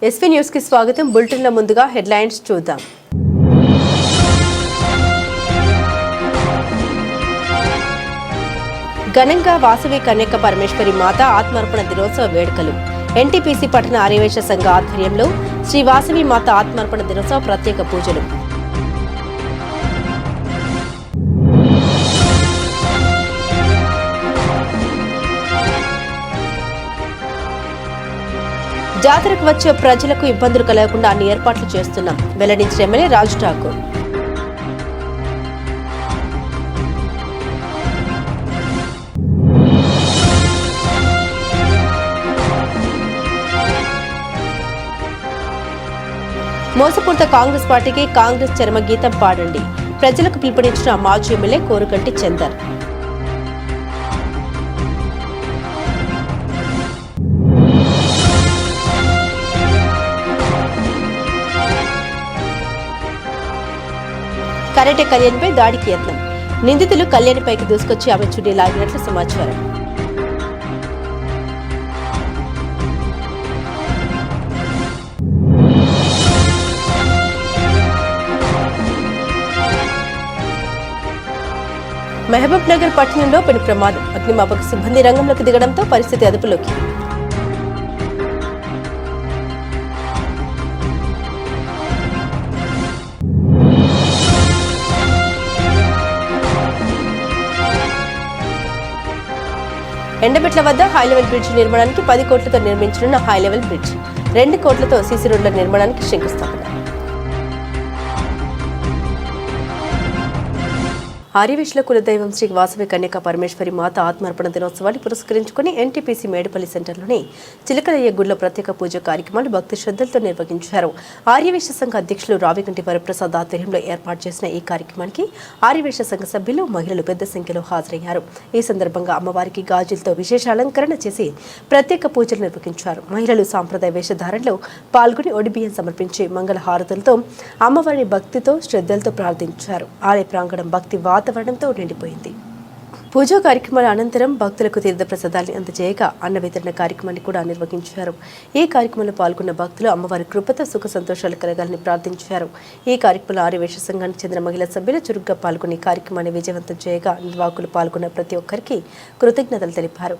SV news కి స్వాగతం. Bulletin లో ముందుగా హెడ్లైన్స్ చూద్దాం. ఘనంగా వాసవి కన్యక పరమేశ్వరి మాత ఆత్మార్పణ దినోత్సవ వేడుకలు. ఎన్టీపీసీ పట్టణ ఆర్యవైశ్య సంఘ ఆధ్వర్యంలో శ్రీ వాసవి మాత ఆత్మార్పణ దినోత్సవ ప్రత్యేక పూజలు. జాతరకు వచ్చే ప్రజలకు ఇబ్బందులు కలగకుండా అన్ని ఏర్పాట్లు చేస్తున్నాం వెల్లడించిన ఎమ్మెల్యే రాజ్ ఠాకూర్. మోసపూరిత కాంగ్రెస్ పార్టీకి కాంగ్రెస్ చరమగీతం పాడండి, ప్రజలకు పిలుపునిచ్చిన మాజీ ఎమ్మెల్యే కోరుకంటి చందర్. కరాటే కళ్యాణ్పై దాడికి యత్నం. నిందితులు కళ్యాణిపైకి దూసుకొచ్చి ఆమె చున్నీ లాగినట్లు సమాచారం. మహబూబ్ నగర్ పట్టణంలో పెను ప్రమాదం. అగ్నిమాపక సిబ్బంది రంగంలోకి దిగడంతో పరిస్థితి అదుపులోకి. ఎండబెట్ల వద్ద హైలెవెల్ బ్రిడ్జ్ నిర్మాణానికి 10 కోట్లతో నిర్మించనున్న హైలెవెల్ బ్రిడ్జ్, 2 కోట్లతో సీసీ రోడ్ల నిర్మాణానికి శంకుస్థాపన. ఆర్యవైశ్యుల కులదైవం శ్రీ వాసవి కన్యక పరమేశ్వరి మాత ఆత్మార్పణ దినోత్సవాన్ని పురస్కరించుకుని ఎన్టీపీసీ మేడపల్లి సెంటర్లోని చిలకలయ్య గుడిలో ప్రత్యేక పూజ కార్యక్రమాలు భక్తి శ్రద్ధలతో నిర్వహించారు. ఆర్యవైశ్య సంఘ అధ్యక్షులు రావిగంటి వరప్రసాద్ ఆధ్వర్యంలో ఏర్పాటు చేసిన ఈ కార్యక్రమానికి ఆర్యవైశ్య సంఘ సభ్యులు, మహిళలు పెద్ద సంఖ్యలో హాజరయ్యారు. ఈ సందర్భంగా అమ్మవారికి గాజులతో విశేష అలంకరణ చేసి ప్రత్యేక పూజలు నిర్వహించారు. మహిళలు సాంప్రదాయ వేషధారణలో పాల్గొని ఒడిబియ్యం సమర్పించి మంగళ హారతులతో అమ్మవారిని భక్తితో శ్రద్ధలతో ప్రార్థించారు. ఆలయ ప్రాంగణం భక్తి వాతావరణంతో నిండిపోయింది. పూజా కార్యక్రమాల అనంతరం భక్తులకు తీర్థ ప్రసాదాన్ని అందజేయగా అన్న వితరణ కార్యక్రమాన్ని కూడా నిర్వహించారు. ఈ కార్యక్రమంలో పాల్గొన్న భక్తులు అమ్మవారి కృపతో సుఖ సంతోషాలు కలగాలని ప్రార్థించారు. ఈ కార్యక్రమంలో ఆర్యవైశ్య సంఘానికి చెందిన మహిళా సభ్యులు చురుగ్గా పాల్గొని కార్యక్రమాన్ని విజయవంతం చేయగా నిర్వాహకులు పాల్గొన్న ప్రతి ఒక్కరికి కృతజ్ఞతలు తెలిపారు.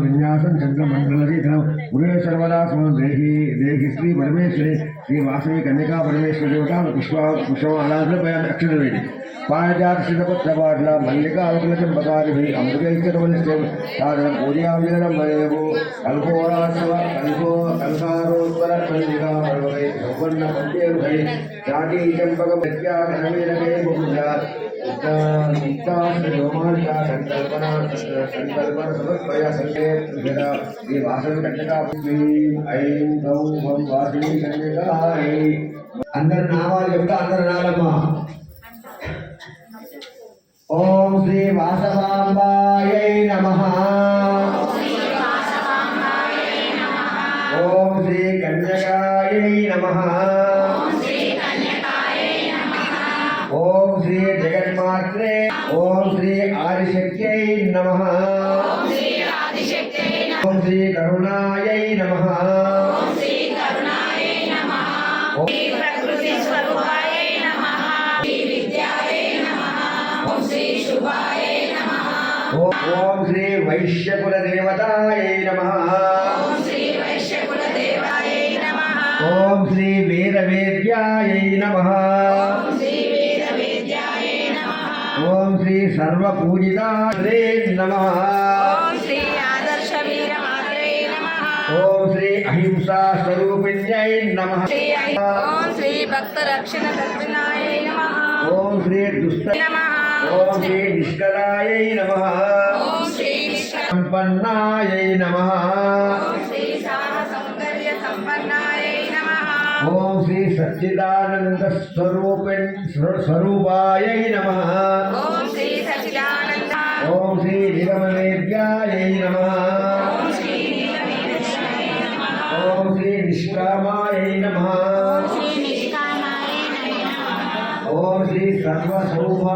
విన్యాసం చంద్రమండలరీధనం గురే సర్వదా దేహి దేహి శ్రీ పరమేశ్వరి శ్రీ వాసవి కన్యకా పరమేశ్వరి పుష్పం అలాంటి అక్షర వేడి పాయజాత సిద్ధపత్రపాట్ల మల్లికా అవకుల చంపకారి అమృతైశ్వరవలిస్తే సాధనం పూజావిధనం మరేవు కల్పోరాత్సవ కల్కారోత్వర మల్లికా పర్వై సువర్ణ పంచేరుహై చాటీ చంపక ప్రత్యాగనవీరమే బహుజా సంకల్పన సమర్పయ సంకేత శ్రీ వాసవి కన్యకా ఐం గౌం వం వాసవి కన్యకాయ. అందరి నామాలు చెప్తా, అందరి నామమ్మా. ఓం శ్రీ వాసవాంబాయై నమః. ఓం శ్రీ కన్యకాయై నమః. ఓం శ్రీ జగన్మాత్రే. ఓం శ్రీ ఆదిశక్త్యై నమః. ఓం శ్రీ కరుణాయై నమః. ఓం శ్రీ వైశ్యకుల దేవతాయై నమః. ఓం శ్రీ వేదవేద్యాయై నమః. ఓం శ్రీ సర్వపూజితాత్రే నమః. ఓం శ్రీ అహింసా స్వరూపిణ్యై నమః. ఓం శ్రీ భక్త రక్షణ దర్శనాయై నమః. ఓం శ్రీ దుష్ట ఓం శ్రీ నిష్కలాయై నమః. ఓం శ్రీ సంపన్నాయై నమః. ఓం శ్రీ సౌందర్య సంపన్నాయై నమః. ఓం శ్రీ సచ్చిదానంద స్వరూపాయై నమః. ఓం శ్రీ సచ్చిదానంద. ఓం శ్రీ నిగమవేద్యాయై నమః. ఓం శ్రీ నీలమేఘశ్యాయై నమః. ఓం శ్రీ నిష్కామాయై నమః. ఓం శ్రీ నిష్కామాయై నమః. ఓం శ్రీ సర్వసౌభా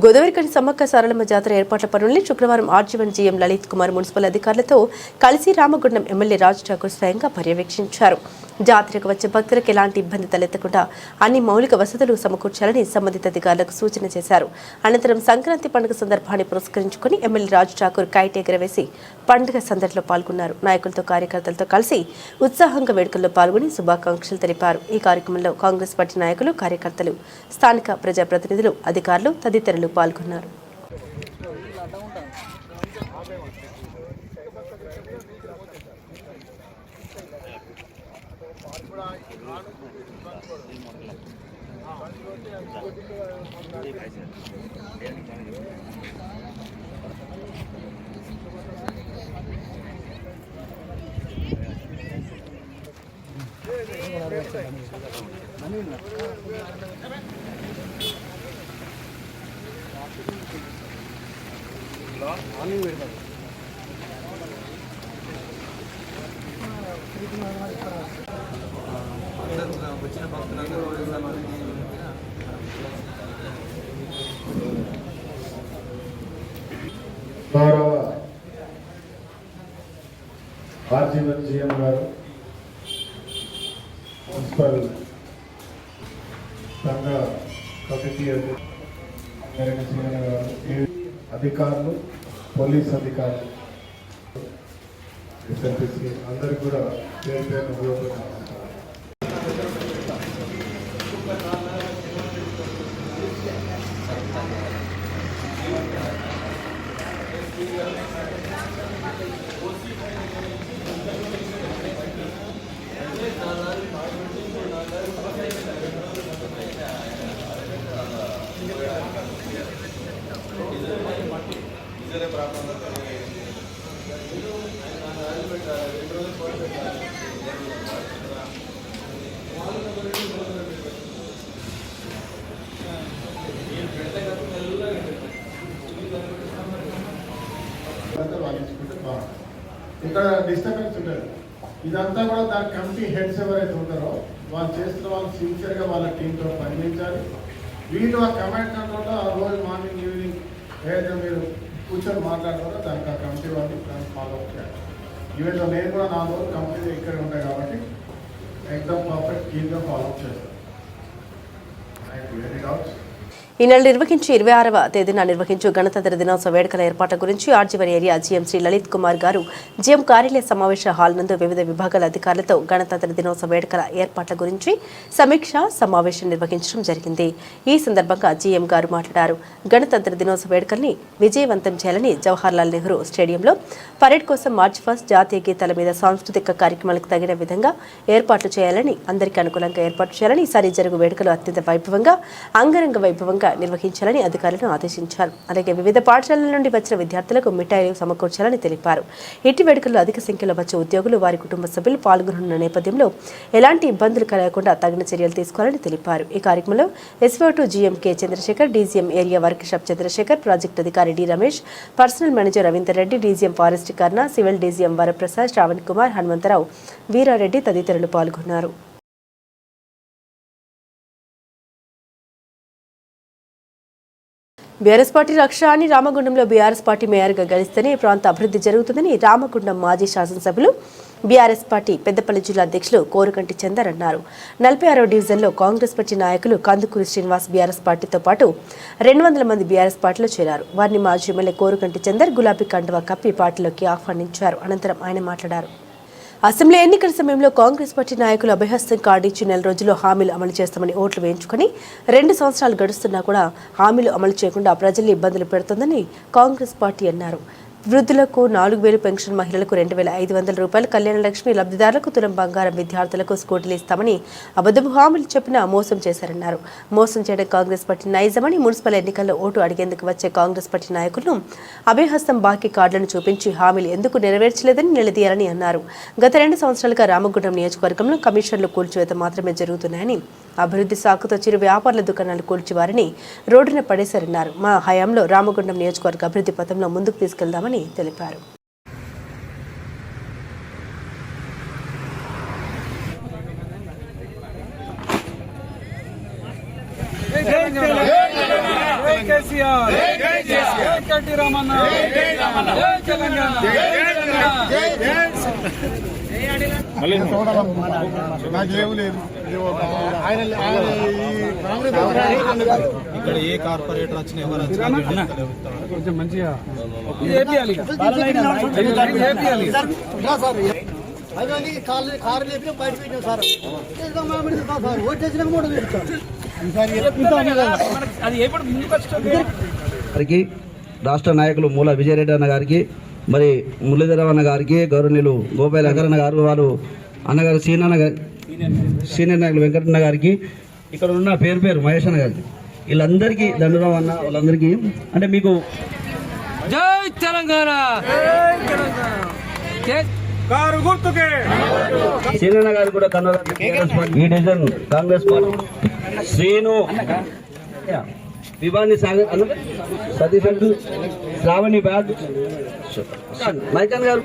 గోదావరికని సమ్మక్క సారలమ్మ జాతర ఏర్పాట్ల పనుల్ని శుక్రవారం RG one GM Lalit Kumar municipal అధికారులతో కలిసి రామగుండం ఎమ్మెల్యే రాజ్ ఠాకూర్ స్వయంగా పర్యవేక్షించారు. జాతరకు వచ్చే భక్తులకు ఎలాంటి ఇబ్బంది తలెత్తకుండా అన్ని మౌలిక వసతులు సమకూర్చాలని సంబంధిత అధికారులకు సూచన చేశారు. అనంతరం సంక్రాంతి పండుగ సందర్భాన్ని పురస్కరించుకుని ఎమ్మెల్యే రాజ్ ఠాకూర్ కైట్ ఎగరవేసి పండుగ సందడిలో పాల్గొన్నారు. నాయకులతో కార్యకర్తలతో కలిసి ఉత్సాహంగా వేడుకల్లో పాల్గొని శుభాకాంక్షలు తెలిపారు. ఈ కార్యక్రమంలో కాంగ్రెస్ పార్టీ నాయకులు, కార్యకర్తలు, స్థానిక ప్రజాప్రతినిధులు, అధికారులు తదితరులు పాల్గొన్నారు. గౌరవ ఆర్జీవన్ జీఎం గారు, మున్సిపల్ సంఘ కమిటీ అధికారులు, పోలీస్ అధికారులు, ఎస్ఎల్పిసి అందరికీ కూడా పేరు పేరు ఇక్కడ డిస్టర్బెన్స్ ఉండదు. ఇదంతా కూడా దాని కమిటీ హెడ్స్ ఎవరైతే ఉంటారో వాళ్ళు చేస్తున్న వాళ్ళు సిన్సియర్గా వాళ్ళ టీంతో పనిచేయించాలి. వీళ్ళు ఆ కమాండ్ కంట్రోల్లో ఆ రోజు మార్నింగ్, ఈవినింగ్ ఏదైతే మీరు కూర్చొని మాట్లాడతారో దానికి ఆ కమిటీ వాళ్ళు దాన్ని ఫాలో అప్ చేయాలి. ఈవెన్ నేను కూడా 4 రోజులు కంపెనీ ఇక్కడ ఉంటాయి కాబట్టి ఎగ్జామ్ పర్ఫెక్ట్ క్లీన్గా ఫాలో అప్ చేస్తాను. Thank you. Any doubts? ఈ నెల నిర్వహించి 26వ తేదీన నిర్వహించు గణతంత్ర దినోత్సవ వేడుకల ఏర్పాట్ల గురించి RG one area GM Shri Lalith Kumar గారు జీఎం కార్యాలయ సమావేశ హాల్ నందు వివిధ విభాగాల అధికారులతో గణతంత్ర దినోత్సవ వేడుకల ఏర్పాట్ల గురించి సమీక్ష సమావేశం నిర్వహించడం జరిగింది. ఈ సందర్భంగా జీఎం గారు మాట్లాడారు. గణతంత్ర దినోత్సవ వేడుకల్ని విజయవంతం చేయాలని జవహర్లాల్ నెహ్రూ స్టేడియంలో పరేడ్ కోసం మార్చి 1 జాతీయ గీతాల మీద సాంస్కృతిక కార్యక్రమాలకు తగిన విధంగా ఏర్పాట్లు చేయాలని, అందరికీ అనుకూలంగా ఏర్పాటు చేయాలని, ఈసారి జరుగు వేడుకలు అత్యంత వైభవంగా, అంగరంగ వైభవంగా నిర్వహించాలని అధికారులను ఆదేశించారు. అలాగే వివిధ పాఠశాలల నుండి వచ్చిన విద్యార్థులకు మిఠాయిలు సమకూర్చాలని తెలిపారు. ఇటు వేడుకల్లో అధిక సంఖ్యలో వచ్చే ఉద్యోగులు, వారి కుటుంబ సభ్యులు పాల్గొనున్న నేపథ్యంలో ఎలాంటి ఇబ్బందులు కలగకుండా తగిన చర్యలు తీసుకోవాలని తెలిపారు. ఈ కార్యక్రమంలో SO to GM K Chandrashekar, DGM area workshop Chandrashekar, project అధికారి D Ramesh, personal manager Ravinder Reddy, DGM forest Karna, civil DGM Varaprasad, Shravan Kumar, Hanumantharao, Veerareddy తదితరులు పాల్గొన్నారు. బీఆర్ఎస్ పార్టీ రక్ష అని రామగుండంలో బీఆర్ఎస్ పార్టీ మేయర్గా గెలిస్తేనే ఈ ప్రాంత అభివృద్ధి జరుగుతుందని రామగుండం మాజీ శాసనసభ్యులు, బీఆర్ఎస్ పార్టీ పెద్దపల్లి జిల్లా అధ్యక్షులు కోరుకంటి చందర్ అన్నారు. 46వ డివిజన్లో కాంగ్రెస్ పార్టీ నాయకులు కందుకూరి శ్రీనివాస్ బీఆర్ఎస్ పార్టీతో పాటు 200 మంది బీఆర్ఎస్ పార్టీలో చేరారు. వారిని మాజీ ఎమ్మెల్యే కోరుకంటి చందర్ గులాబీ కండువా కప్పి పార్టీలోకి ఆహ్వానించారు. అనంతరం ఆయన మాట్లాడారు. అసెంబ్లీ ఎన్నికల సమయంలో కాంగ్రెస్ పార్టీ నాయకులు అభయహస్తం కార్డు ఇచ్చి 4 రోజుల్లో హామీలు అమలు చేస్తామని ఓట్లు వేయించుకుని 2 సంవత్సరాలు గడుస్తున్నా కూడా హామీలు అమలు చేయకుండా ప్రజల్ని ఇబ్బందులు పెడుతోందని కాంగ్రెస్ పార్టీ అన్నారు. వృద్ధులకు 4,000 పెన్షన్, మహిళలకు 2,500 రూపాయలు, కళ్యాణ లక్ష్మి లబ్ధిదారులకు తులం బంగారం, విద్యార్థులకు స్కూటీలు ఇస్తామని అబద్ధపు హామీలు చెప్పినా మోసం చేశారన్నారు. మోసం చేయడం కాంగ్రెస్ పార్టీ నైజమని, మున్సిపల్ ఎన్నికల్లో ఓటు అడిగేందుకు వచ్చే కాంగ్రెస్ పార్టీ నాయకులను అభయహస్తం బాకీ కార్డులను చూపించి హామీలు ఎందుకు నెరవేర్చలేదని నిలదీయాలని అన్నారు. గత 2 సంవత్సరాలుగా రామగుండం నియోజకవర్గంలో కమిషన్లు కూల్చివేత మాత్రమే జరుగుతున్నాయని, అభివృద్ధి సాకుతో చిరు వ్యాపారుల దుకాణాలు కూల్చివారిని రోడ్డున పడేశారన్నారు. మా హయాంలో రామగుండం నియోజకవర్గ అభివృద్ధి పథంలో ముందుకు తీసుకెళ్దామని తెలిపారు. కేసీఆర్ కట్టి రామన్న జై తెలంగాణ ఇక్కడ ఏ కార్పొరేటర్ వచ్చిన ఎవరు కొంచెం మంచిగా కారు లేపిన బయట పెట్టాం సార్ ఓటు చేసినాక మూడు అది ఎప్పుడు ముందుకు వచ్చి గారికి రాష్ట్ర నాయకులు మూల విజయరెడ్డి అన్న గారికి మరి మురళీధరరావు అన్న గారికి గౌరవనీయులు గోపాల్ అగరన్న గారు వారు అన్నగారు సీనియర్ నాయకులు వెంకటన్న గారికి ఇక్కడ ఉన్న పేరు మహేష్ అన్న గారికి వీళ్ళందరికీ దండరావు అన్న వాళ్ళందరికీ అంటే మీకు జై తెలంగాణ కారు గుర్తుకే సీనన్న గారు కూడా ఈ డివిజన్ కాంగ్రెస్ పార్టీ శ్రీను విభాని సాగర్ అన్న సతీష్ అంటూ శ్రావణి బ్యాగ్ మైకన్ గారు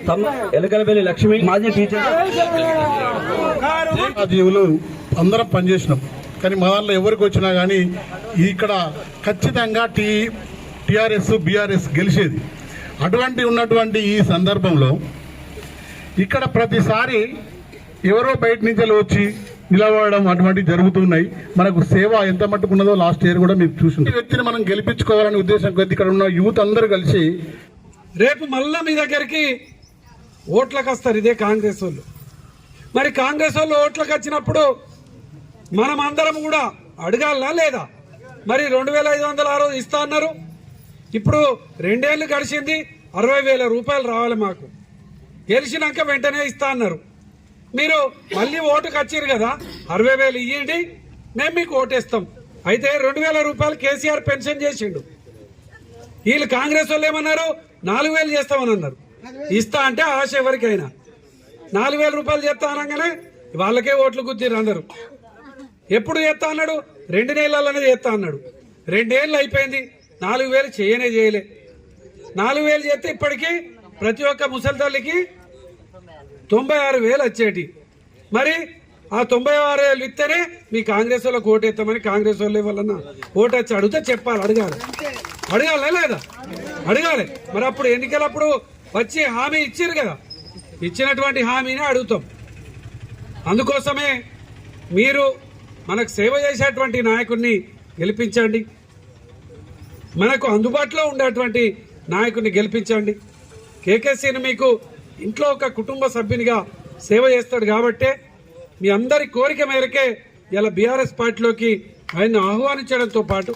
తమ్మ ఎలకలపల్లి లక్ష్మి మాజీ టీచర్ జీవులు అందరం పనిచేసినాం కానీ మా దాంట్లో ఎవరికి వచ్చినా కానీ ఇక్కడ ఖచ్చితంగా టీఆర్ఎస్ బీఆర్ఎస్ గెలిచేది. అటువంటి ఉన్నటువంటి ఈ సందర్భంలో ఇక్కడ ప్రతిసారి ఎవరో బయట నుంచి వచ్చి నిలబడడం అటువంటివి జరుగుతున్నాయి. మనకు సేవ ఎంత మట్టుకున్నదో లాస్ట్ ఇయర్ కూడా మీరు చూసింది. ఈ వ్యక్తిని మనం గెలిపించుకోవాలనే ఉద్దేశం కొద్ది ఇక్కడ ఉన్న యూత్ అందరూ కలిసి రేపు మళ్ళా మీ దగ్గరికి ఓట్లకు వస్తారు ఇదే కాంగ్రెస్ వాళ్ళు. మరి కాంగ్రెస్ వాళ్ళు ఓట్లకు వచ్చినప్పుడు మనం అందరం కూడా అడగాలనా లేదా? మరి 2500 ఆ రోజు ఇస్తా అన్నారు. ఇప్పుడు 2 ఏళ్ళు గడిచింది, 60,000 రూపాయలు రావాలి మాకు. గెలిచినాక వెంటనే ఇస్తా అన్నారు. మీరు మళ్ళీ ఓటుకు వచ్చారు కదా, 60,000 ఇవ్వండి, మేము మీకు ఓటేస్తాం. అయితే 2,000 రూపాయలు కేసీఆర్ పెన్షన్ చేసిండు. వీళ్ళు కాంగ్రెస్ వాళ్ళు ఏమన్నారు, 4,000 చేస్తామని అన్నారు. ఇస్తా అంటే ఆశ ఎవరికైనా. 4,000 రూపాయలు చేస్తా అనగానే వాళ్ళకే ఓట్లు గుద్దిరు అందరు. ఎప్పుడు చేస్తా అన్నాడు, 2 నెలలనే చేస్తా అన్నాడు. 2 ఏళ్ళు అయిపోయింది, 4,000 చేయలే. 4,000 చేస్తే ఇప్పటికీ ప్రతి ఒక్క ముసలి తల్లికి 96,000 వచ్చేటి. మరి ఆ 96,000 ఇస్తేనే మీ కాంగ్రెస్ వాళ్ళకి ఓటేస్తామని కాంగ్రెస్ వాళ్ళే వాళ్ళన్నా ఓటు వచ్చి అడిగితే చెప్పాలి. అడగాలే లేదా? అడగాలి. మరి అప్పుడు ఎన్నికలప్పుడు వచ్చి హామీ ఇచ్చారు కదా, ఇచ్చినటువంటి హామీని అడుగుతాం. అందుకోసమే మీరు మనకు సేవ చేసేటువంటి నాయకుడిని గెలిపించండి, మనకు అందుబాటులో ఉండేటువంటి నాయకుడిని గెలిపించండి. కేకేసీని మీకు ఇంట్లో ఒక కుటుంబ సభ్యునిగా సేవ చేస్తాడు కాబట్టే మీ అందరి కోరిక మేరకే ఇలా బీఆర్ఎస్ పార్టీలోకి ఆయన ఆహ్వానించడంతో పాటు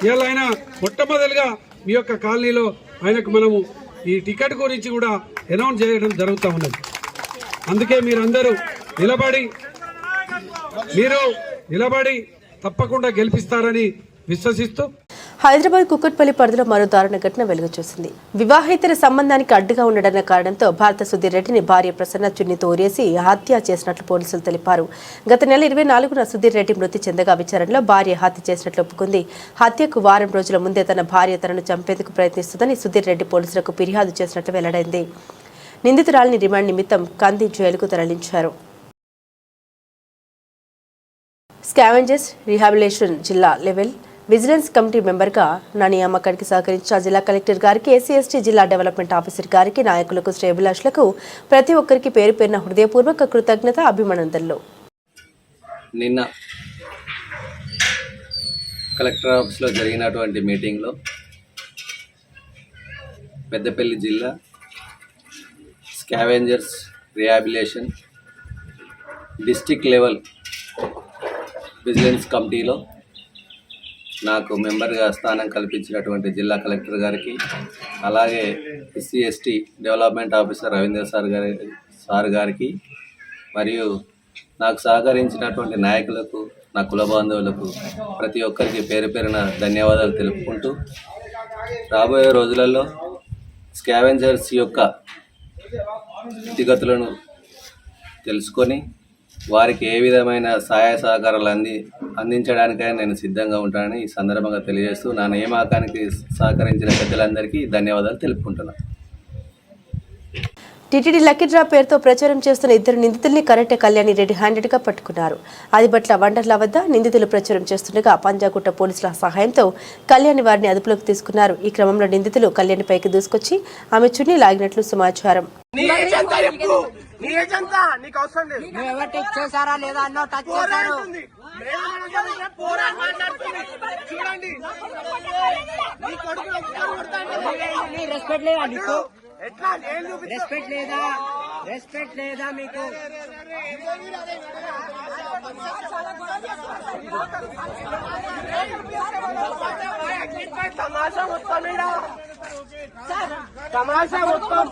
ఇలా ఆయన మొట్టమొదటిగా మీ యొక్క కాలనీలో ఆయనకు మనము ఈ టికెట్ గురించి కూడా అనౌన్స్ చేయడం జరుగుతూ ఉన్నది. అందుకే మీరందరూ నిలబడి తప్పకుండా గెలిపిస్తారని విశ్వసిస్తూ హైదరాబాద్ కుక్కట్పల్లి పరిధిలో మరో దారుణ ఘటన వెలుగు చూసింది. వివాహేతర సంబంధానికి అడ్డుగా ఉండడన్న కారణంతో భారత సుధీర్ రెడ్డిని భార్య ప్రసన్న చున్నితో ఊరేసి హత్య చేసినట్లు పోలీసులు తెలిపారు. గత నెల 24న సుధీర్ రెడ్డి మృతి చెందగా విచారణలో భార్య హత్య చేసినట్లు ఒప్పుకుంది. హత్యకు వారం రోజుల ముందే తన భార్య తనను చంపేందుకు ప్రయత్నిస్తుందని సుధీర్ రెడ్డి పోలీసులకు ఫిర్యాదు చేసినట్లు వెల్లడైంది. నిందితురాలిని రిమాండ్ నిమిత్తం కంది జైలుకు తరలించారు. స్కావెంజర్స్ రీహాబిలిటేషన్ జిల్లా లెవెల్ విజిలెన్స్ కమిటీ మెంబర్గా నా నియామకానికి సహకరించిన జిల్లా కలెక్టర్ గారికి, ఎస్సీ/ఎస్టీ జిల్లా డెవలప్మెంట్ ఆఫీసర్ గారికి, నాయకులకు, శ్రేయభిలాషులకు ప్రతి ఒక్కరికి పేరు పేరున హృదయపూర్వక కృతజ్ఞత, అభినందనలు. నిన్న కలెక్టర్ ఆఫీస్లో జరిగినటువంటి మీటింగ్లో పెద్దపల్లి జిల్లా scavengers rehabilitation district level vigilance కమిటీలో నాకు మెంబర్గా స్థానం కల్పించినటువంటి జిల్లా కలెక్టర్ గారికి, అలాగే ఎస్సీ/ఎస్టీ డెవలప్మెంట్ ఆఫీసర్ రవీంద్ర సార్ గారికి మరియు నాకు సహకరించినటువంటి నాయకులకు, నా కుల బాంధవులకు ప్రతి ఒక్కరికి పేరు పేరున ధన్యవాదాలు తెలుపుకుంటూ, రాబోయే రోజులలో స్కావెంజర్స్ యొక్క స్థితిగతులను తెలుసుకొని వారికి ఏ విధమైన సహాయ సహకారాలు అందించడానికైనా నేను సిద్ధంగా ఉంటానని ఈ సందర్భంగా తెలియజేస్తూ నా నియామకానికి సహకరించిన పెద్దలందరికీ ధన్యవాదాలు తెలుపుకుంటున్నాను. టీటీడీ లక్కీ డ్రా పేరుతో ప్రచారం చేస్తున్న ఇద్దరు నిందితుల్ని కరెంటే కళ్యాణి రెడ్డి హ్యాండెడ్ గా పట్టుకున్నారు. ఆదిబట్ల వండర్ల వద్ద నిందితులు ప్రచారం చేస్తుండగా పంజాగుట్ట పోలీసుల సహాయంతో కళ్యాణి వారిని అదుపులోకి తీసుకున్నారు. ఈ క్రమంలో నిందితులు కళ్యాణి పైకి దూసుకొచ్చి ఆమె చున్నీ లాగినట్లు సమాచారం. రెస్పెక్ట్ లేదా మీకు? తమాషా మొత్తం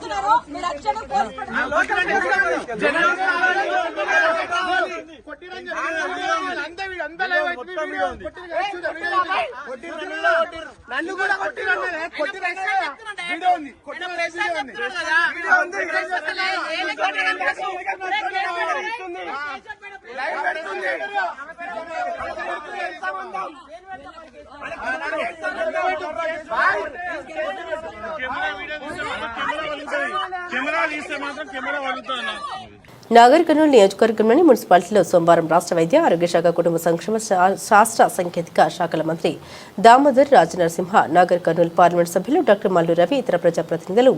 నన్ను కూడా నాగర్ కర్నూలు నియోజకవర్గంలోని మున్సిపాలిటీలో సోమవారం రాష్ట్ర వైద్య ఆరోగ్య శాఖ కుటుంబ సంక్షేమ శాస్త్ర సాంకేతిక శాఖల మంత్రి దామోదర్ రాజనరసింహ, నాగర్ కర్నూలు పార్లమెంట్ సభ్యులు డాక్టర్ మల్లు రవి, ఇతర ప్రజాప్రతినిధులు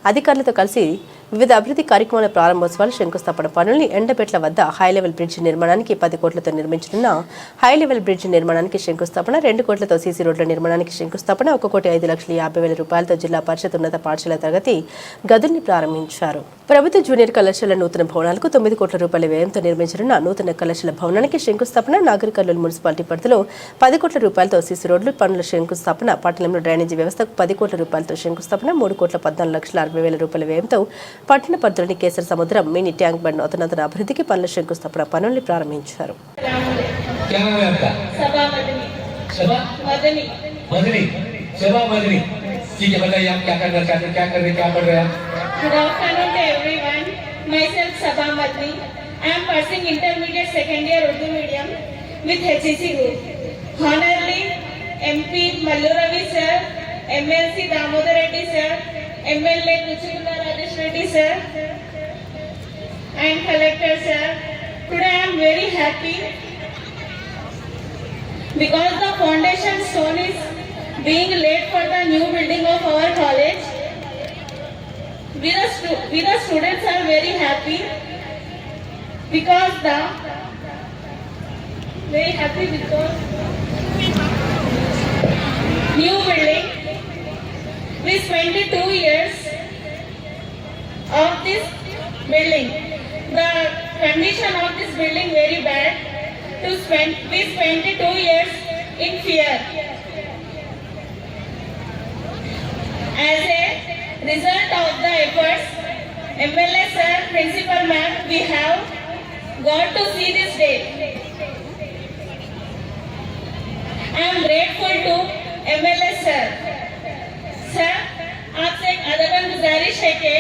అధికారులతో కలిసి వివిధ అభివృద్ధి కార్యక్రమాల ప్రారంభోత్సవాలు, శంకుస్థాపన పనుల్ని ఎండబెట్ల వద్ద హైలెవెల్ బ్రిడ్జి నిర్మాణానికి 10 కోట్లతో నిర్మించనున్న హైలెవెల్ బ్రిడ్జి నిర్మాణానికి శంకుస్థాపన, 2 కోట్లతో సీసీ రోడ్ల నిర్మాణానికి శంకుస్థాపన, 1,05,50,000 రూపాయలతో జిల్లా పరిషత్ ఉన్నత పాఠశాల తరగతి గదుల్ని ప్రారంభించారు. ప్రభుత్వ జూనియర్ కళాశాల నూతన భవనాలకు 9 కోట్ల రూపాయల వ్యయంతో నిర్మించనున్న నూతన కళాశాల భవనానికి శంకుస్థాపన, నాగర్ కర్నూలు మున్సిపాలిటీ పరిధిలో 10 కోట్ల రూపాయలతో సీసీ రోడ్లు పనుల శంకుస్థాపన, పట్టణంలో డ్రైనేజీ వ్యవస్థకు 10 కోట్ల రూపాయలతో శంకుస్థాపన, 3,14,60,000 రూపాయల వ్యయంతో పట్టణ పరిధిలోని కేసర సముద్రం మినీ ట్యాంక్ బండ్ నూతన అభివృద్ధికి పనుల శంకుస్థాపన పనుల్ని ప్రారంభించారు. ठीक है, बताइए आप क्या करना चाहते हैं, क्या कर रहे हैं, क्या पढ़ रहे हैं? Good afternoon to everyone. Myself Sabha Madni. I am pursuing intermediate second year Urdu medium with HEC group. Honorably MP Mallu Ravi sir, MLC Damodar Reddy sir, MLA Kuchikula Rajesh Reddy sir, and Collector sir. Today I am very happy because the foundation stone is being laid for the new building of our college. We the students are very happy because new building. We spent 2 years of this building. The condition of this building very bad. We spent 2 years in fear. As a result of the efforts, MLA sir, Principal ma'am, we have got to see this day. I am grateful to MLA sir. Sir, आपसे एक अदबन गुजारिश है कि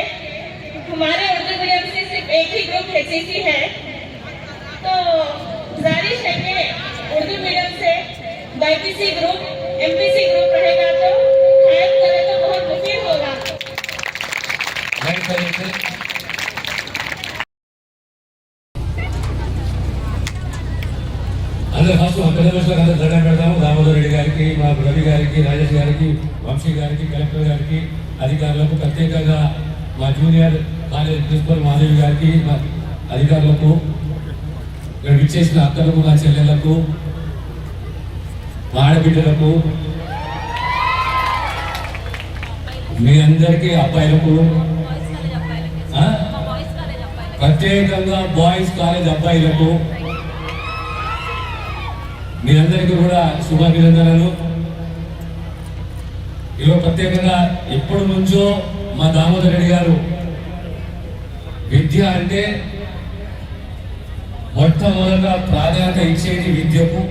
हमारे Urdu medium से सिर्फ एक ही group HEC है, तो गुजारिश है कि उर्दू मीडियम से BPC ग्रुप, MPC ग्रुप रहेगा तो हेल्प करे तो बहुत मुफीद होगा. అందరూ ఫస్ట్ పెద్దమనుషులకు అందరూ దండం పెడతాము. దామోదర్ రెడ్డి గారికి, మా రవి గారికి, రాజేష్ గారికి, వంశీ గారికి, కలెక్టర్ గారికి, అధికారులకు, ప్రత్యేకంగా మా జూనియర్ కాలేజ్ ప్రిన్సిపల్ మాధవి గారికి, మా అధికారులకు, ఇక్కడ విచ్చేసిన అక్కలకు, మా చెల్లెళ్లకు, మా ఆడబిడ్డలకు, మీ అందరికీ అబ్బాయిలకు, ప్రత్యేకంగా బాయ్స్ కాలేజ్ అబ్బాయిలకు మీ అందరికీ కూడా శుభాభినందనలు. ఈరోజు ప్రత్యేకంగా ఎప్పటి నుంచో మా దామోదర్ రెడ్డి గారు విద్య అంటే మొట్టమొదట ప్రాధాన్యత ఇచ్చేది విద్యకు.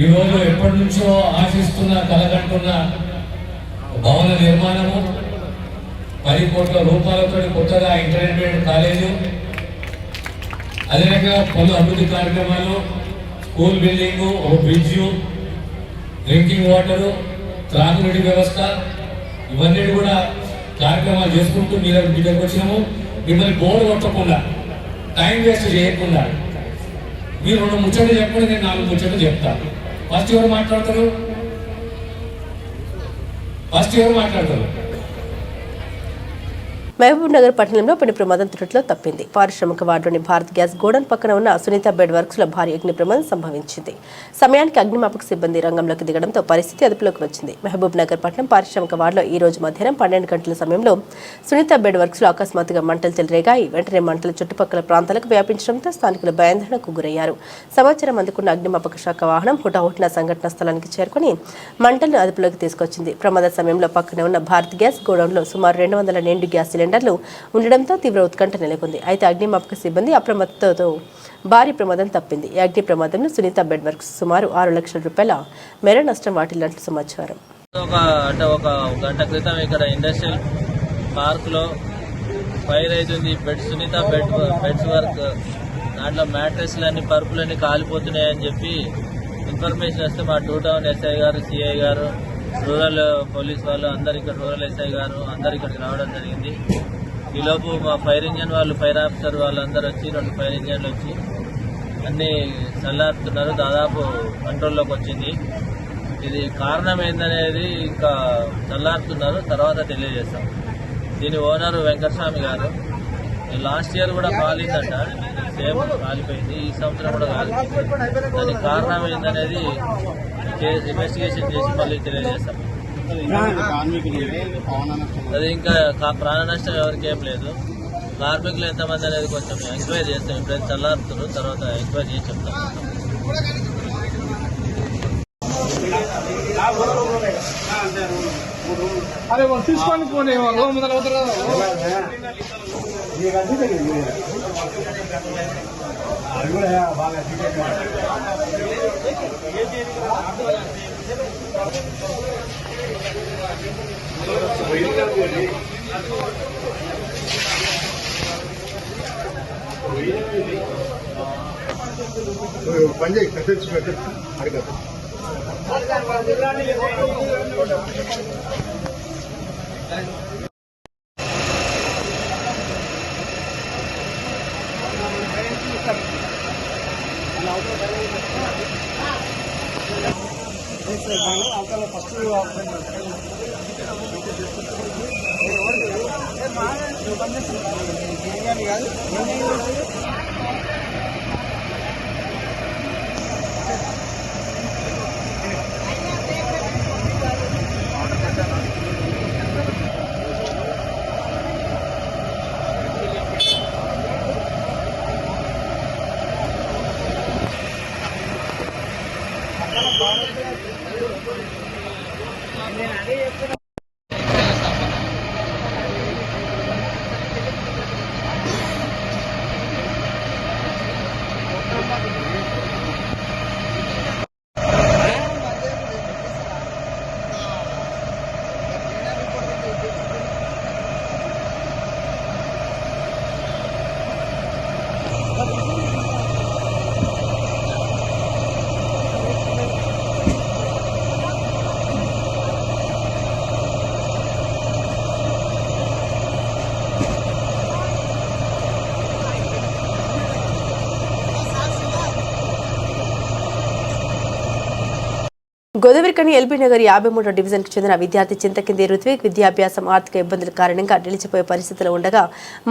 ఈరోజు ఎప్పటి నుంచో ఆశిస్తున్న, కలగంటున్న భవన నిర్మాణము, 10 కోట్ల రూపాయలతో కొత్తగా ఇంటర్మీడియట్ కాలేజు, అదేవిధంగా పలు అభివృద్ధి కార్యక్రమాలు, స్కూల్ బిల్డింగు, ఒక బ్రిడ్జ్, డ్రింకింగ్ వాటరు, త్రాగునీటి వ్యవస్థ, ఇవన్నీ కూడా కార్యక్రమాలు చేసుకుంటూ మీ దగ్గరకు వచ్చినాము. మిమ్మల్ని బోర్డు కొట్టకుండా, టైం వేస్ట్ చేయకుండా మీరు 2 ముచ్చట్లు చెప్పండి, నేను 4 ముచ్చట్లు చెప్తాను. ఫస్ట్ ఎవరు మాట్లాడతారు? మహబూబ్ నగర్ పట్టణంలో పని ప్రమాదం త్రుటిలో తప్పింది. పారిశ్రామిక వార్డులోని భారత్ గ్యాస్ గోడౌన్ పక్కన ఉన్న సునీత బెడ్ వర్క్స్ లో భారీ అగ్ని ప్రమాదం సంభవించింది. సమయానికి అగ్నిమాపక సిబ్బంది రంగంలోకి దిగడంతో పరిస్థితి అదుపులోకి వచ్చింది. మహబూబ్ నగర్ పట్టణం పారిశ్రామిక వార్డులో ఈ రోజు మధ్యాహ్నం 12 గంటల సమయంలో సునీత బెడ్ వర్క్స్ లో అకస్మాత్తుగా మంటలు చెలరేగాయి. వెంటనే మంటలు చుట్టుపక్కల ప్రాంతాలకు వ్యాపించడంతో స్థానికులు భయాందోళనకు గురయ్యారు. సమాచారం అందుకున్న అగ్నిమాపక శాఖ వాహనం హుటాహుటిన సంఘటనా స్థలానికి చేరుకుని మంటలను అదుపులోకి తీసుకొచ్చింది. ప్రమాద సమయంలో పక్కనే ఉన్న భారత్ గ్యాస్ గోడౌన్ లో సుమారు 200 నిండు గ్యాస్ సిలిండర్లు ఉండడంతో తీవ్ర ఉత్కంఠ నెలకొంది. అయితే అగ్నిమాపక సిబ్బంది అప్రమత్తతో భారీ ప్రమాదం తప్పింది. ఈ అగ్ని ప్రమాదంలో సునీత బెడ్ వర్క్స్ సుమారు 6 లక్షల రూపాయల మేర నష్టం వాటిల్లినట్లు సమాచారం. ఒక గంట క్రితం ఇక్కడ ఇండస్ట్రియల్ పార్క్ లో ఫైర్ అవుతుంది. సునీత బెడ్స్ వర్క్ దాంట్లో మ్యాట్రెస్లన్నీ పరుపులన్నీ కాలిపోతున్నాయని చెప్పి ఇన్ఫర్మేషన్ వస్తే మా 2 టౌన్ ఎస్ఐ గారు, సిఐ గారు, రూరల్ పోలీస్ వాళ్ళు అందరు ఇక్కడ, రూరల్ ఎస్ఐ గారు అందరు ఇక్కడికి రావడం జరిగింది. ఈలోపు మా ఫైర్ ఇంజన్ వాళ్ళు, ఫైర్ ఆఫీసర్ వాళ్ళందరూ వచ్చి 2 ఫైర్ ఇంజన్లు వచ్చి అన్ని చల్లారుతున్నారు. దాదాపు కంట్రోల్లోకి వచ్చింది. ఇది కారణం ఏందనేది ఇంకా చల్లారుతున్నారు, తర్వాత తెలియజేస్తాం. దీని ఓనర్ వెంకటస్వామి గారు. లాస్ట్ ఇయర్ కూడా కాలిందంట, సేమ్ కాలిపోయింది. ఈ సంవత్సరం కూడా కాలిపోయింది. దానికి కారణం ఏందనేది ఇన్వెస్టిగేషన్ చేసి మళ్ళీ తెలియజేస్తాం. అది ఇంకా ప్రాణ నష్టం ఎవరికేం లేదు. కార్మికులు ఎంతమంది అనేది కొంచెం ఎంక్వైరీ చేస్తాం. ఇప్పుడైతే చల్లారుతున్నారు, తర్వాత ఎంక్వైరీ చేసి చెప్తాం. తీసుకోండి పోనీ పంజాయ్ కట్టచ్చు అడగదు. గోదావరికని ఎల్బీ నగర్ 53వ డివిజన్కు చెందిన విద్యార్థి చింతకింది రుత్విక్ విద్యాభ్యాసం ఆర్థిక ఇబ్బందుల కారణంగా నిలిచిపోయే పరిస్థితులు ఉండగా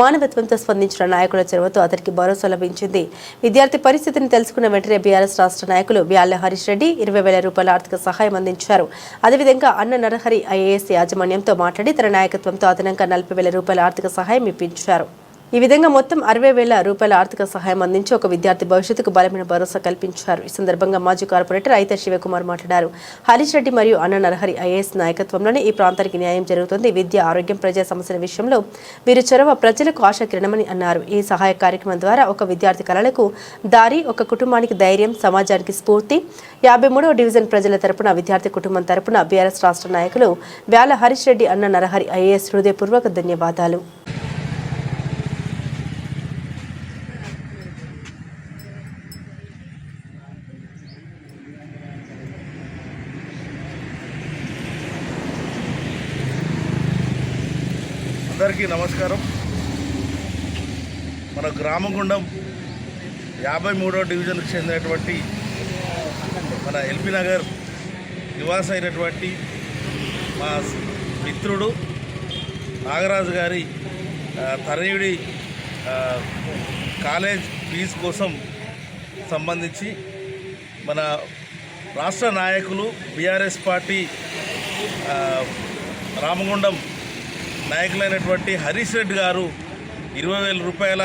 మానవత్వంతో స్పందించిన నాయకుల చొరవతో అతనికి భరోసా లభించింది. విద్యార్థి పరిస్థితిని తెలుసుకున్న వెంటనే బీఆర్ఎస్ రాష్ట్ర నాయకులు వ్యాళ్ల హరీష్ రెడ్డి 20,000 రూపాయల ఆర్థిక సహాయం అందించారు. అదేవిధంగా అన్న నరహరి ఐఏఎస్ యాజమాన్యంతో మాట్లాడి తన నాయకత్వంతో అదనంగా 40,000 రూపాయల ఆర్థిక సహాయం ఇప్పించారు. ఈ విధంగా మొత్తం 60,000 రూపాయల ఆర్థిక సహాయం అందించి ఒక విద్యార్థి భవిష్యత్తుకు బలమైన భరోసా కల్పించారు. ఈ సందర్భంగా మాజీ కార్పొరేటర్ అయితే శివకుమార్ మాట్లాడారు. హరీష్ రెడ్డి మరియు అన్న నరహరి ఐఏఎస్ నాయకత్వంలోనే ఈ ప్రాంతానికి న్యాయం జరుగుతుంది. విద్య, ఆరోగ్యం, ప్రజా సమస్యల విషయంలో వీరి చొరవ ప్రజలకు ఆశాకిరణమని అన్నారు. ఈ సహాయ కార్యక్రమం ద్వారా ఒక విద్యార్థి కలలకు దారి, ఒక కుటుంబానికి ధైర్యం, సమాజానికి స్ఫూర్తి. 53వ డివిజన్ ప్రజల తరపున, విద్యార్థి కుటుంబం తరపున బీఆర్ఎస్ రాష్ట్ర నాయకులు వ్యాల హరీష్ రెడ్డి, అన్న నరహరి ఐఏఎస్ హృదయపూర్వక ధన్యవాదాలు. అందరికీ నమస్కారం. మన గ్రామగుండం 53వ డివిజన్కు చెందినటువంటి మన ఎల్బీ నగర్ నివాస అయినటువంటి మా మిత్రుడు నాగరాజు గారి తనయుడి కాలేజ్ ఫీజు కోసం సంబంధించి మన రాష్ట్ర నాయకులు బీఆర్ఎస్ పార్టీ రామగుండం నాయకులైనటువంటి హరీష్ రెడ్డి గారు 20,000 రూపాయల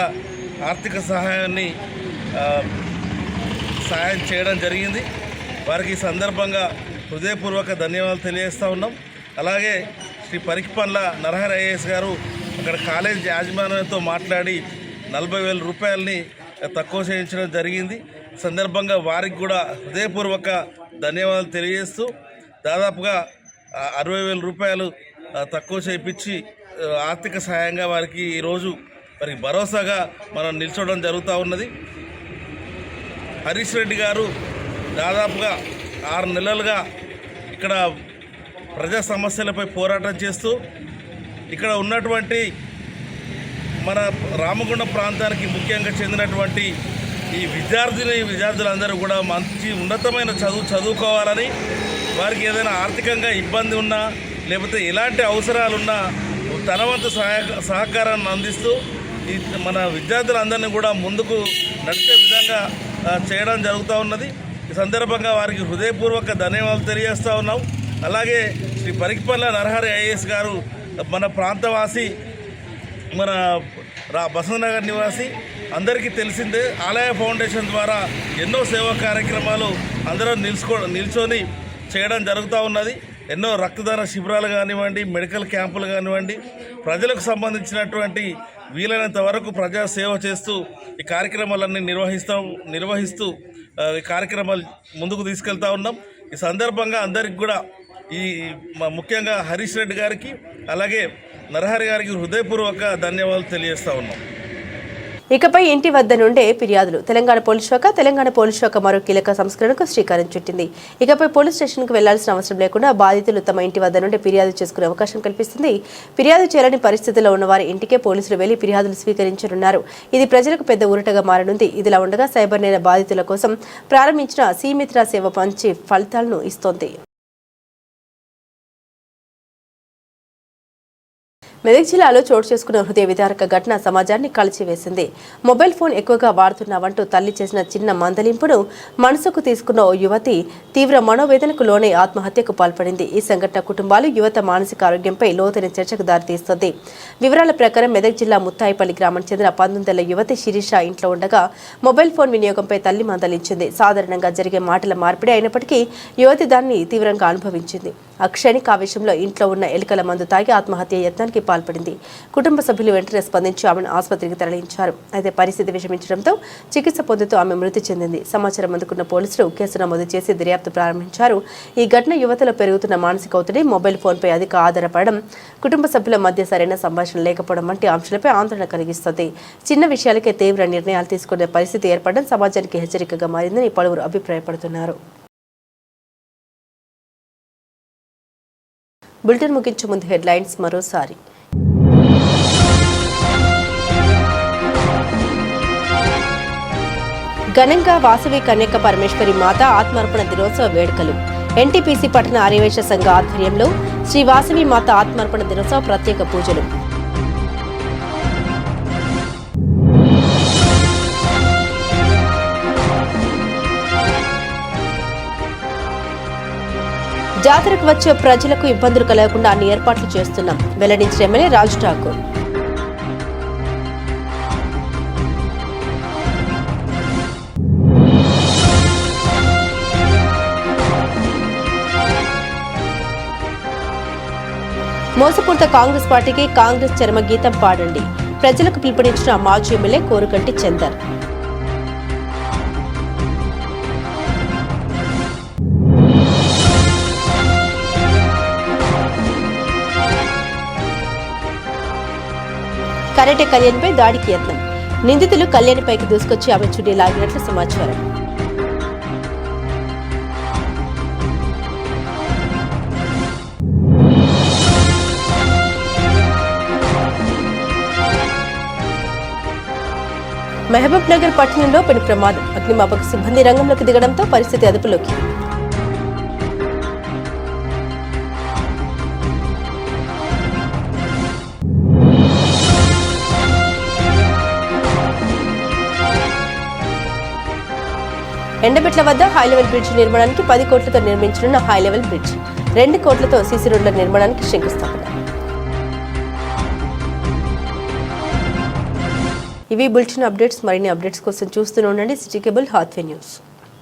ఆర్థిక సహాయాన్ని సహాయం చేయడం జరిగింది. వారికి ఈ సందర్భంగా హృదయపూర్వక ధన్యవాదాలు తెలియజేస్తూ ఉన్నాం. అలాగే శ్రీ పరికిపండ్ల నరహరి ఐఏఎస్ గారు అక్కడ కాలేజ్ యాజమాన్యంతో మాట్లాడి 40,000 రూపాయలని తక్కువ చేయించడం జరిగింది. సందర్భంగా వారికి కూడా హృదయపూర్వక ధన్యవాదాలు తెలియజేస్తూ దాదాపుగా 60,000 రూపాయలు తక్కువ చేయించి ఆర్థిక సహాయంగా వారికి ఈరోజు వారికి భరోసాగా మనం నిల్చోవడం జరుగుతూ ఉన్నది. హరీష్ రెడ్డి గారు దాదాపుగా 6 నెలలుగా ఇక్కడ ప్రజా సమస్యలపై పోరాటం చేస్తూ ఇక్కడ ఉన్నటువంటి మన రామగుండం ప్రాంతానికి ముఖ్యంగా చెందినటువంటి ఈ విద్యార్థులందరూ కూడా మంచి ఉన్నతమైన చదువుకోవాలని, వారికి ఏదైనా ఆర్థికంగా ఇబ్బంది ఉన్నా లేకపోతే ఎలాంటి అవసరాలున్నా తన వంతు సహకారాన్ని అందిస్తూ ఈ మన విద్యార్థులందరినీ కూడా ముందుకు నడిచే విధంగా చేయడం జరుగుతూ ఉన్నది. ఈ సందర్భంగా వారికి హృదయపూర్వక ధన్యవాదాలు తెలియజేస్తూ ఉన్నాం. అలాగే శ్రీ పరికిపండ్ల నరహరి ఐఏఎస్ గారు మన ప్రాంతవాసి, మన బసవనగర్ నివాసి, అందరికీ తెలిసిందే. ఆలయ ఫౌండేషన్ ద్వారా ఎన్నో సేవా కార్యక్రమాలు అందరూ నిల్చొని చేయడం జరుగుతూ ఉన్నది. ఎన్నో రక్తదాన శిబిరాలు కానివ్వండి, మెడికల్ క్యాంపులు కానివ్వండి, ప్రజలకు సంబంధించినటువంటి వీలైనంత వరకు ప్రజా సేవ చేస్తూ ఈ కార్యక్రమాలన్నీ నిర్వహిస్తూ ఈ కార్యక్రమాలు ముందుకు తీసుకెళ్తా ఉన్నాం. ఈ సందర్భంగా అందరికి కూడా ఈ ముఖ్యంగా హరీష్ రెడ్డి గారికి అలాగే నరహరి గారికి హృదయపూర్వక ధన్యవాదాలు తెలియజేస్తా ఉన్నాం. ఇకపై ఇంటి వద్ద నుండే ఫిర్యాదులు. తెలంగాణ పోలీస్ శాఖ మరో కీలక సంస్కరణకు శ్రీకారం చుట్టింది. ఇకపై పోలీస్ స్టేషన్కు వెళ్లాల్సిన అవసరం లేకుండా బాధితులు తమ ఇంటి వద్ద నుండే ఫిర్యాదు చేసుకునే అవకాశం కల్పిస్తుంది. ఫిర్యాదు చేయాలని పరిస్థితిలో ఉన్న వారి ఇంటికే పోలీసులు వెళ్లి ఫిర్యాదులు స్వీకరించనున్నారు. ఇది ప్రజలకు పెద్ద ఊరటగా మారనుంది. ఇదిలా ఉండగా సైబర్ నేర బాధితుల కోసం ప్రారంభించిన సీమిత్ర సేవ మంచి ఫలితాలను ఇస్తోంది. మెదక్ జిల్లాలో చోటు చేసుకున్న హృదయ విదారక ఘటన సమాజాన్ని కలిచివేసింది. మొబైల్ ఫోన్ ఎక్కువగా వాడుతున్నావంటూ తల్లి చేసిన చిన్న మందలింపును మనసుకు తీసుకున్న ఓ యువతి తీవ్ర మనోవేదనకు లోనై ఆత్మహత్యకు పాల్పడింది. ఈ సంఘటన కుటుంబాలు, యువత మానసిక ఆరోగ్యంపై లోతైన చర్చకు దారితీస్తుంది. వివరాల ప్రకారం మెదక్ జిల్లా ముత్తాయిపల్లి గ్రామానికి చెందిన 19 ఏళ్ల యువతి శిరీష ఇంట్లో ఉండగా మొబైల్ ఫోన్ వినియోగంపై తల్లి మందలించింది. సాధారణంగా జరిగే మాటల మార్పిడి అయినప్పటికీ యువతి దాన్ని తీవ్రంగా అనుభవించింది. అక్షణిక ఆవేశంలో ఇంట్లో ఉన్న ఎలుకల మందు తాగి ఆత్మహత్య యత్నానికి పాల్పడింది. కుటుంబ సభ్యులు వెంటనే స్పందించి ఆమెను ఆసుపత్రికి తరలించారు. అయితే పరిస్థితి విషమించడంతో చికిత్స పొందుతూ ఆమె మృతి చెందింది. సమాచారం అందుకున్న పోలీసులు కేసు నమోదు చేసి దర్యాప్తు ప్రారంభించారు. ఈ ఘటన యువతలో పెరుగుతున్న మానసిక ఒత్తిడి, మొబైల్ ఫోన్పై అధిక ఆధారపడడం, కుటుంబ సభ్యుల మధ్య సరైన సంభాషణ లేకపోవడం వంటి అంశాలపై ఆందోళన కలిగిస్తుంది. చిన్న విషయాలకే తీవ్ర నిర్ణయాలు తీసుకునే పరిస్థితి ఏర్పడడం సమాజానికి హెచ్చరికగా మారిందని పలువురు అభిప్రాయపడుతున్నారు. బులెటిన్ ముగించే ముందు హెడ్లైన్స్ మరోసారి. ఘనంగా వాసవి కన్యక పరమేశ్వరి మాత ఆత్మార్పణ దినోత్సవ వేడుకలు. ఎన్టీపీసీ పట్టణ ఆర్యవైశ్య సంఘ ఆధ్వర్యంలో శ్రీ వాసవి మాత ఆత్మార్పణ దినోత్సవ ప్రత్యేక పూజలు. జాతరకు వచ్చే ప్రజలకు ఇబ్బందులు కలగకుండా అన్ని ఏర్పాట్లు చేస్తున్నాం వెల్లడించిన ఎమ్మెల్యే రాజ్ ఠాకూర్. మోసపూరిత కాంగ్రెస్ పార్టీకి కాంగ్రెస్ చరమగీతం పాడండి, ప్రజలకు పిలుపునిచ్చిన మాజీ ఎమ్మెల్యే కోరుకంటి చందర్. కరాటే కళ్యాణిపై దాడికి యత్నం. నిందితులు కళ్యాణిపైకి దూసుకొచ్చి ఆమె చున్నీ లాగినట్లు సమాచారం. మహబూబ్ నగర్ పట్టణంలో పెను ప్రమాదం. అగ్నిమాపక సిబ్బంది రంగంలోకి దిగడంతో పరిస్థితి అదుపులోకి. ఎండబెట్ల వద్ద హైలెవెల్ బ్రిడ్జ్ నిర్మాణానికి 10 కోట్లతో నిర్మించనున్న హైలెవెల్ బ్రిడ్జ్, 2 కోట్లతో సీసీ రోడ్ల నిర్మాణానికి శంకుస్థాపన. ఇవి బులెటిన్ అప్డేట్స్. మరిన్ని అప్డేట్స్ కోసం చూస్తూనే ఉండండి సిటీ కేబుల్ హాత్వే న్యూస్.